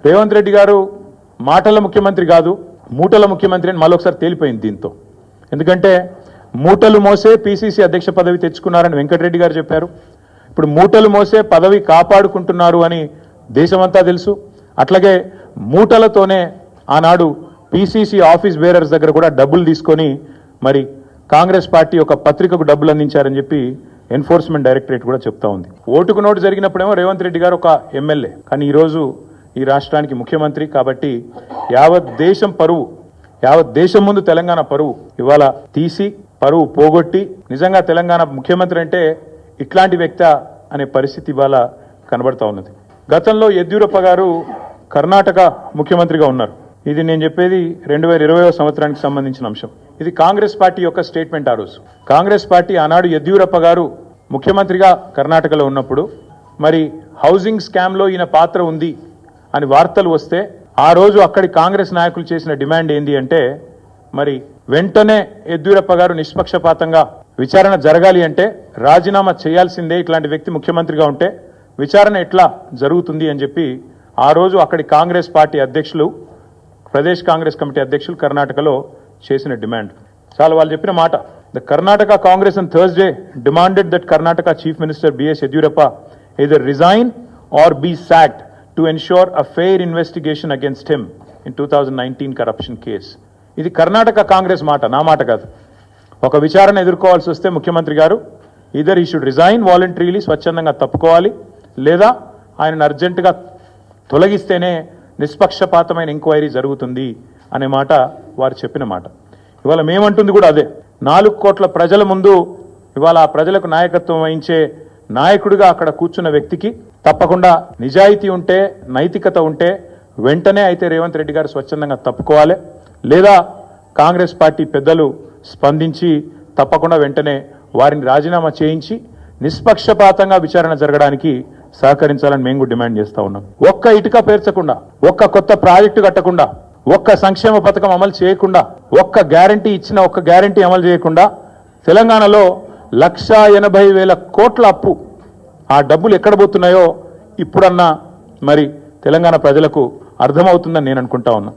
రేవంత్ రెడ్డి గారు మాటల ముఖ్యమంత్రి కాదు, మూటల ముఖ్యమంత్రి అని మళ్ళొకసారి తేలిపోయింది దీంతో. ఎందుకంటే మూటలు మోసే పిసిసి అధ్యక్ష పదవి తెచ్చుకున్నారని వెంకటరెడ్డి గారు చెప్పారు. ఇప్పుడు మూటలు మోసే పదవి కాపాడుకుంటున్నారు అని దేశమంతా తెలుసు. అట్లాగే మూటలతోనే ఆనాడు పిసిసి ఆఫీస్ బేరర్స్ దగ్గర కూడా డబ్బులు తీసుకొని మరి కాంగ్రెస్ పార్టీ ఒక పత్రికకు డబ్బులు అందించారని చెప్పి ఎన్ఫోర్స్మెంట్ డైరెక్టరేట్ కూడా చెప్తా ఉంది. ఓటుకు నోటు జరిగినప్పుడేమో రేవంత్ రెడ్డి గారు ఒక ఎమ్మెల్యే, కానీ ఈరోజు ఈ రాష్ట్రానికి ముఖ్యమంత్రి. కాబట్టి యావత్ దేశం పరువు, యావత్ దేశం ముందు తెలంగాణ పరువు ఇవాళ తీసి పరువు పోగొట్టి నిజంగా తెలంగాణ ముఖ్యమంత్రి అంటే ఇట్లాంటి వ్యక్తి అనే పరిస్థితి ఇవాళ కనబడతా ఉన్నది. గతంలో యడ్యూరప్ప గారు కర్ణాటక ముఖ్యమంత్రిగా ఉన్నారు. ఇది నేను చెప్పేది 2020వ సంవత్సరానికి సంబంధించిన అంశం. ఇది కాంగ్రెస్ పార్టీ యొక్క స్టేట్మెంట్. ఆ రోజు కాంగ్రెస్ పార్టీ ఆనాడు యడ్యూరప్ప గారు ముఖ్యమంత్రిగా కర్ణాటకలో ఉన్నప్పుడు మరి హౌసింగ్ స్కామ్లో ఈయన పాత్ర ఉంది అని వార్తలు వస్తే ఆ రోజు అక్కడి కాంగ్రెస్ నాయకులు చేసిన డిమాండ్ ఏంది అంటే మరి వెంటనే యడ్యూరప్ప గారు నిష్పక్షపాతంగా విచారణ జరగాలి అంటే రాజీనామా చేయాల్సిందే, ఇట్లాంటి వ్యక్తి ముఖ్యమంత్రిగా ఉంటే విచారణ ఎట్లా జరుగుతుంది అని చెప్పి ఆ రోజు అక్కడి కాంగ్రెస్ పార్టీ అధ్యక్షులు, ప్రదేశ్ కాంగ్రెస్ కమిటీ అధ్యక్షులు కర్ణాటకలో చేసిన డిమాండ్. చాలా వాళ్ళు చెప్పిన మాట. The Karnataka Congress on Thursday demanded that Karnataka Chief Minister B.S. Yediyurappa either resign or be sacked to ensure a fair investigation against him in 2019 corruption case. ఇది కర్ణాటక కాంగ్రెస్ మాట, నా మాట కాదు. ఒక విచారణ ఎదుర్కోవాల్సి వస్తే ముఖ్యమంత్రి గారు ఈదర్ ఈ షుడ్ రిజైన్ వాలంటరీలీ, స్వచ్ఛందంగా తప్పుకోవాలి, లేదా ఆయనను అర్జెంటుగా తొలగిస్తేనే నిష్పక్షపాతమైన ఎంక్వైరీ జరుగుతుంది అనే మాట వారు చెప్పిన మాట. ఇవాళ మేమంటుంది కూడా అదే. 4 కోట్ల ప్రజల ముందు ఇవాళ ఆ ప్రజలకు నాయకత్వం వహించే నాయకుడిగా అక్కడ కూర్చున్న వ్యక్తికి తప్పకుండా నిజాయితీ ఉంటే, నైతికత ఉంటే వెంటనే అయితే రేవంత్ రెడ్డి గారు స్వచ్ఛందంగా తప్పుకోవాలి, లేదా కాంగ్రెస్ పార్టీ పెద్దలు స్పందించి తప్పకుండా వెంటనే వారిని రాజీనామా చేయించి నిష్పక్షపాతంగా విచారణ జరగడానికి సహకరించాలని మేము కూడా డిమాండ్ చేస్తా ఉన్నాం. ఒక్క ఇటుక పేర్చకుండా, ఒక్క కొత్త ప్రాజెక్టు కట్టకుండా, ఒక్క సంక్షేమ పథకం అమలు చేయకుండా, ఒక్క గ్యారంటీ ఇచ్చిన ఒక్క గ్యారంటీ అమలు చేయకుండా తెలంగాణలో 1,80,000 కోట్ల అప్పు, ఆ డబ్బులు ఎక్కడ పోతున్నాయో ఇప్పుడన్నా మరి తెలంగాణ ప్రజలకు అర్థమవుతుందని నేను అనుకుంటా ఉన్నా.